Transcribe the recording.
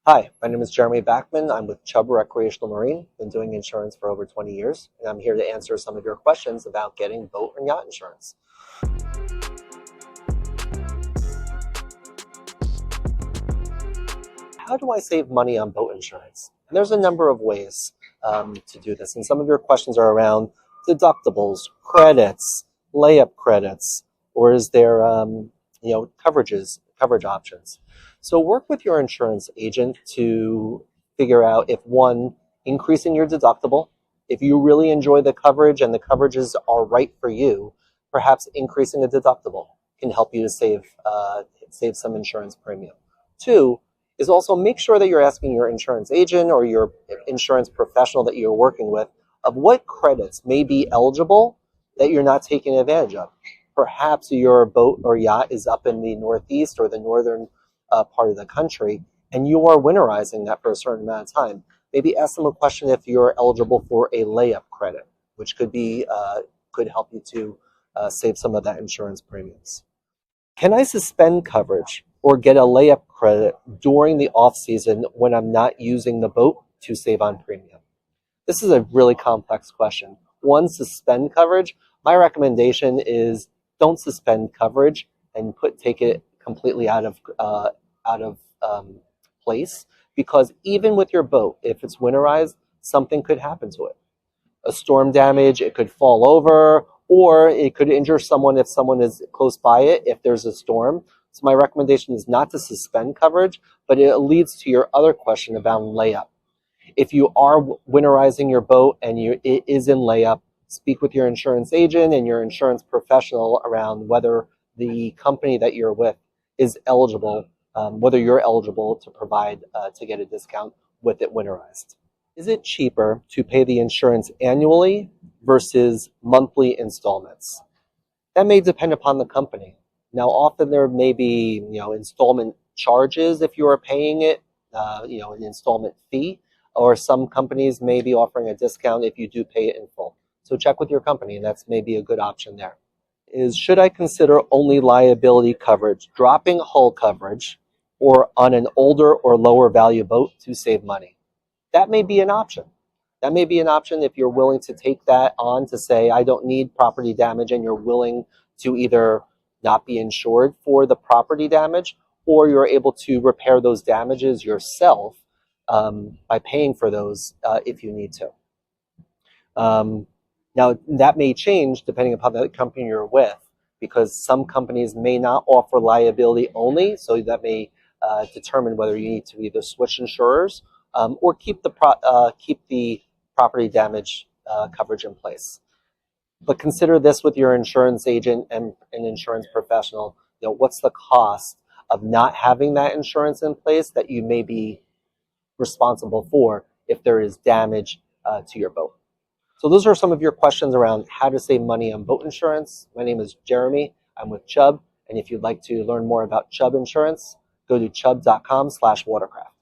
Hi, my name is Jeremy Backman. I'm with Chubb Recreational Marine. Been doing insurance for over 20 years, and I'm here to answer some of your questions about getting boat and yacht insurance. How do I save money on boat insurance? And there's a number of ways to do this, and some of your questions are around deductibles, credits, layup credits, or is there coverage options. So work with your insurance agent to figure out if one, increasing your deductible, if you really enjoy the coverage and the coverages are right for you, perhaps increasing a deductible can help you to save some insurance premium. Two is also make sure that you're asking your insurance agent or your insurance professional that you're working with of what credits may be eligible that you're not taking advantage of. Perhaps your boat or yacht is up in the Northeast or the northern part of the country, and you are winterizing that for a certain amount of time. Maybe ask them a question if you're eligible for a layup credit, which could help you to save some of that insurance premiums. Can I suspend coverage or get a layup credit during the off season when I'm not using the boat to save on premium? This is a really complex question. One, suspend coverage. My recommendation is don't suspend coverage and take it completely out of place, because even with your boat, if it's winterized, something could happen to it. A storm damage, it could fall over, or it could injure someone if someone is close by it if there's a storm. So my recommendation is not to suspend coverage, but it leads to your other question about layup. If you are winterizing your boat and it is in layup, speak with your insurance agent and your insurance professional around whether the company that you're with is eligible, whether you're eligible to get a discount with it winterized. Is it cheaper to pay the insurance annually versus monthly installments? That may depend upon the company. Now, often there may be installment charges if you are paying it, an installment fee, or some companies may be offering a discount if you do pay it in full. So check with your company, and that's maybe a good option there. Should I consider only liability coverage, dropping hull coverage, or on an older or lower value boat to save money? That may be an option. That may be an option if you're willing to take that on to say, I don't need property damage, and you're willing to either not be insured for the property damage, or you're able to repair those damages yourself by paying for those if you need to. Now, that may change depending upon the company you're with, because some companies may not offer liability only, so that may determine whether you need to either switch insurers or keep the property damage coverage in place. But consider this with your insurance agent and an insurance professional. What's the cost of not having that insurance in place that you may be responsible for if there is damage to your boat? So those are some of your questions around how to save money on boat insurance. My name is Jeremy. I'm with Chubb. And if you'd like to learn more about Chubb Insurance, go to chubb.com/watercraft.